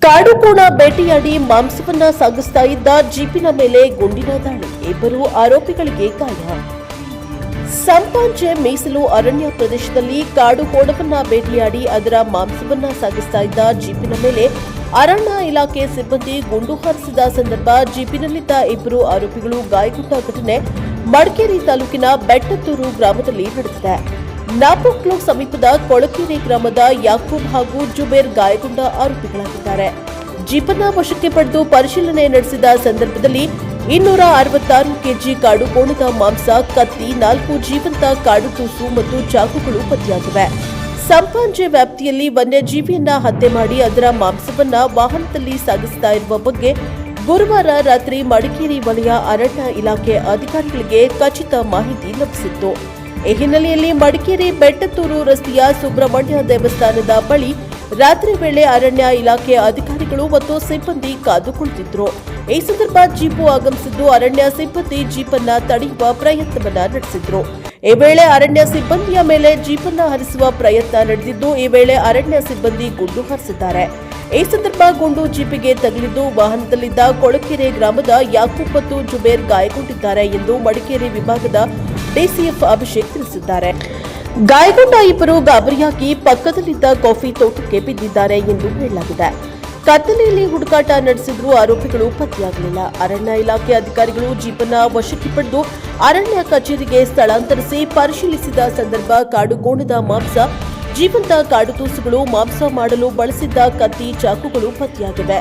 ಕಾಡುಕೋಣ ಬೇಟೆಯಾಡಿ ಮಾಂಸವನ್ನ ಸಾಗಿಸ್ತಾ ಇದ್ದ ಜೀಪಿನ ಮೇಲೆ ಗುಂಡಿನ ದಾಳಿ, ಇಬ್ಬರು ಆರೋಪಿಗಳಿಗೆ ಗಾಯ. ಸಂಪಾಜೆ ಮೀಸಲು ಅರಣ್ಯ ಪ್ರದೇಶದಲ್ಲಿ ಕಾಡುಕೋಣವನ್ನ ಬೇಟೆಯಾಡಿ ಅದರ ಮಾಂಸವನ್ನ ಸಾಗಿಸ್ತಾ ಇದ್ದ ಜೀಪಿನ ಮೇಲೆ ಅರಣ್ಯ ಇಲಾಖೆ ಸಿಬ್ಬಂದಿ ಗುಂಡು ಹಾರಿಸಿದ ಸಂದರ್ಭ ಜೀಪಿನಲ್ಲಿದ್ದ ಇಬ್ಬರು ಆರೋಪಿಗಳು ಗಾಯಗೊಂಡ ಘಟನೆ ಮಡಿಕೇರಿ ತಾಲೂಕಿನ ಬೆಟ್ಟತ್ತೂರು ಗ್ರಾಮದಲ್ಲಿ ನಡೆದಿದೆ. ನಾಪೋಕ್ಲು ಸಮೀಪದ ಕೊಳಕೆರೆ ಗ್ರಾಮದ ಯಾಕೂಬ್ ಹಾಗೂ ಜುಬೇರ್ ಗಾಯಗೊಂಡ ಆರೋಪಿಗಳಾಗಿದ್ದಾರೆ. ಜೀಪನ್ನ ವಶಕ್ಕೆ ಪಡೆದು ಪರಿಶೀಲನೆ ನಡೆಸಿದ ಸಂದರ್ಭದಲ್ಲಿ 266 ಕೆಜಿ ಕಾಡುಕೋಣದ ಮಾಂಸ, ಕತ್ತಿ, 4 ಜೀವಂತ ಕಾಡು ತೂಸು ಮತ್ತು ಚಾಕುಗಳು ಪತ್ತೆಯಾಗಿವೆ. ಸಂಪಾಜೆ ವ್ಯಾಪ್ತಿಯಲ್ಲಿ ವನ್ಯಜೀವಿಯನ್ನ ಹತ್ಯೆ ಮಾಡಿ ಅದರ ಮಾಂಸವನ್ನ ವಾಹನದಲ್ಲಿ ಸಾಗಿಸ್ತಾ ಇರುವ ಬಗ್ಗೆ ಗುರುವಾರ ರಾತ್ರಿ ಮಡಿಕೇರಿ ವಲಯ ಅರಣ್ಯ ಇಲಾಖೆ ಅಧಿಕಾರಿಗಳಿಗೆ ಖಚಿತ ಮಾಹಿತಿ ಲಭಿಸಿತ್ತು. ಈ ಹಿನ್ನೆಲೆಯಲ್ಲಿ ಮಡಿಕೇರಿ ಬೆಟ್ಟತ್ತೂರು ರಸ್ತೆಯ ಸುಬ್ರಹ್ಮಣ್ಯ ದೇವಸ್ಥಾನದ ಬಳಿ ರಾತ್ರಿ ವೇಳೆ ಅರಣ್ಯ ಇಲಾಖೆ ಅಧಿಕಾರಿಗಳು ಮತ್ತು ಸಿಬ್ಬಂದಿ ಕಾದು ಕುಳಿತಿದ್ರು. ಈ ಸಂದರ್ಭ ಜೀಪು ಆಗಮಿಸಿದ್ದು ಅರಣ್ಯ ಸಿಬ್ಬಂದಿ ಜೀಪನ್ನ ತಡೆಯುವ ಪ್ರಯತ್ನವನ್ನ ನಡೆಸಿದ್ರು. ಈ ವೇಳೆ ಅರಣ್ಯ ಸಿಬ್ಬಂದಿಯ ಮೇಲೆ ಜೀಪನ್ನ ಹರಿಸುವ ಪ್ರಯತ್ನ ನಡೆದಿದ್ದು, ಈ ವೇಳೆ ಅರಣ್ಯ ಸಿಬ್ಬಂದಿ ಗುಂಡು ಹಾರಿಸಿದ್ದಾರೆ. ಈ ಸಂದರ್ಭ ಗುಂಡು ಜೀಪಿಗೆ ತಗುಲಿದ್ದು ವಾಹನದಲ್ಲಿದ್ದ ಕೊಳಕೆರೆ ಗ್ರಾಮದ ಯಾಕೂಬ್ ಮತ್ತು ಜುಬೇರ್ ಗಾಯಗೊಂಡಿದ್ದಾರೆ ಎಂದು ಮಡಿಕೇರಿ ವಿಭಾಗದ ಡಿಸಿಎಫ್ ಅಭಿಷೇಕ್ ತಿಳಿಸಿದ್ದಾರೆ. ಗಾಯಗೊಂಡ ಇಬ್ಬರು ಗಾಬರಿಯಾಗಿ ಪಕ್ಕದಲ್ಲಿದ್ದ ಕಾಫಿ ತೋಟಕ್ಕೆ ಬಿದ್ದಿದ್ದಾರೆ ಎಂದು ಹೇಳಲಾಗಿದೆ. ಕತ್ತಲೆಯಲ್ಲಿ ಹುಡುಕಾಟ ನಡೆಸಿದ್ರೂ ಆರೋಪಿಗಳು ಪತ್ತೆಯಾಗಲಿಲ್ಲ. ಅರಣ್ಯ ಇಲಾಖೆ ಅಧಿಕಾರಿಗಳು ಜೀಪನ್ನ ವಶಕ್ಕೆ ಪಡೆದು ಅರಣ್ಯ ಕಚೇರಿಗೆ ಸ್ಥಳಾಂತರಿಸಿ ಪರಿಶೀಲಿಸಿದ ಸಂದರ್ಭ ಕಾಡುಕೋಣದ ಮಾಂಸ, ಜೀವಂತ ಕಾಡುತೂಸುಗಳು, ಮಾಂಸ ಮಾಡಲು ಬಳಸಿದ್ದ ಕತ್ತಿ, ಚಾಕುಗಳು ಪತ್ತೆಯಾಗಿವೆ.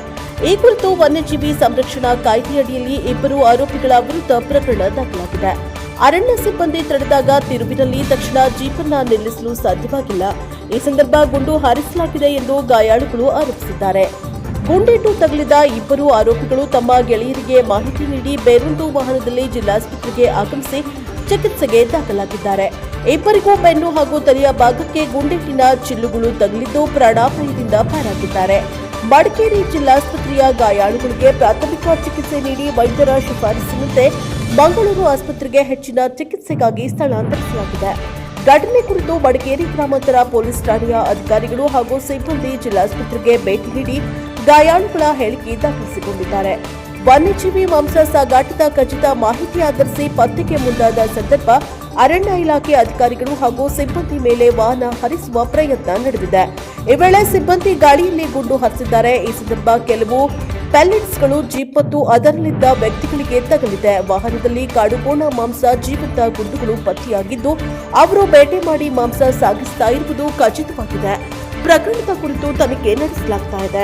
ಈ ಕುರಿತು ವನ್ಯಜೀವಿ ಸಂರಕ್ಷಣಾ ಕಾಯ್ದೆಯಡಿಯಲ್ಲಿ ಇಬ್ಬರು ಆರೋಪಿಗಳ ವಿರುದ್ಧ ಪ್ರಕರಣ ದಾಖಲಾಗಿದೆ. ಅರಣ್ಯ ಸಿಬ್ಬಂದಿ ತಡೆದಾಗ ತಿರುವಿನಲ್ಲಿ ತಕ್ಷಣ ಜೀಪನ್ನ ನಿಲ್ಲಿಸಲು ಸಾಧ್ಯವಾಗಿಲ್ಲ. ಈ ಸಂದರ್ಭ ಗುಂಡು ಹಾರಿಸಲಾಗಿದೆ ಎಂದು ಗಾಯಾಳುಗಳು ಆರೋಪಿಸಿದ್ದಾರೆ. ಗುಂಡೇಟು ತಗುಲಿದ ಇಬ್ಬರು ಆರೋಪಿಗಳು ತಮ್ಮ ಗೆಳೆಯರಿಗೆ ಮಾಹಿತಿ ನೀಡಿ ಬೇರೊಂದು ವಾಹನದಲ್ಲಿ ಜಿಲ್ಲಾಸ್ಪತ್ರೆಗೆ ಆಗಮಿಸಿ ಚಿಕಿತ್ಸೆಗೆ ದಾಖಲಾಗಿದ್ದಾರೆ. ಇಬ್ಬರಿಗೂ ಬೆನ್ನು ಹಾಗೂ ತಲೆಯ ಭಾಗಕ್ಕೆ ಗುಂಡೇಟಿನ ಚಿಲ್ಲುಗಳು ತಗುಲಿದ್ದು ಪ್ರಾಣಾಪಾಯದಿಂದ ಪಾರಾಗಿದ್ದಾರೆ. ಮಡಿಕೇರಿ ಜಿಲ್ಲಾಸ್ಪತ್ರೆಯ ಗಾಯಾಳುಗಳಿಗೆ ಪ್ರಾಥಮಿಕ ಚಿಕಿತ್ಸೆ ನೀಡಿ ವೈದ್ಯರ ಶಿಫಾರಸಿನಂತೆ ಮಂಗಳೂರು ಆಸ್ಪತ್ರೆಗೆ ಹೆಚ್ಚಿನ ಚಿಕಿತ್ಸೆಗಾಗಿ ಸ್ಥಳಾಂತರಿಸಲಾಗಿದೆ. ಘಟನೆ ಕುರಿತು ಮಡಿಕೇರಿ ಗ್ರಾಮಾಂತರ ಪೊಲೀಸ್ ಠಾಣೆಯ ಅಧಿಕಾರಿಗಳು ಹಾಗೂ ಸಿಬ್ಬಂದಿ ಜಿಲ್ಲಾಸ್ಪತ್ರೆಗೆ ಭೇಟಿ ನೀಡಿ ಗಾಯಾಳುಗಳ ಹೇಳಿಕೆ ದಾಖಲಿಸಿಕೊಂಡಿದ್ದಾರೆ. ವನ್ಯಜೀವಿ ಮಾಂಸ ಸಾಗಾಟದ ಖಚಿತ ಮಾಹಿತಿ ಆಧರಿಸಿ ಪತ್ತೆಗೆ ಮುಂದಾದ ಸಂದರ್ಭ ಅರಣ್ಯ ಇಲಾಖೆ ಅಧಿಕಾರಿಗಳು ಹಾಗೂ ಸಿಬ್ಬಂದಿ ಮೇಲೆ ವಾಹನ ಹರಿಸುವ ಪ್ರಯತ್ನ ನಡೆದಿದೆ. ಈ ವೇಳೆ ಸಿಬ್ಬಂದಿ ಗಾಳಿಯಲ್ಲಿ ಗುಂಡು ಹಾರಿಸಿದ್ದಾರೆ. ಈ ಸಂದರ್ಭ ಕೆಲವು ಪ್ಯಾಲೆಟ್ಸ್ಗಳು ಜೀಪ್ ಮತ್ತು ಅದರಲ್ಲಿದ್ದ ವ್ಯಕ್ತಿಗಳಿಗೆ ತಗಲಿದೆ. ವಾಹನದಲ್ಲಿ ಕಾಡುಕೋಣ ಮಾಂಸ, ಜೀವಂತ ಗುಂಡುಗಳು ಪತ್ತೆಯಾಗಿದ್ದು, ಅವರು ಬೇಟೆ ಮಾಡಿ ಮಾಂಸ ಸಾಗಿಸ್ತಾ ಇರುವುದು ಖಚಿತವಾಗಿದೆ. ಪ್ರಕರಣದ ಕುರಿತು ತನಿಖೆ ನಡೆಸಲಾಗ್ತಾ ಇದೆ.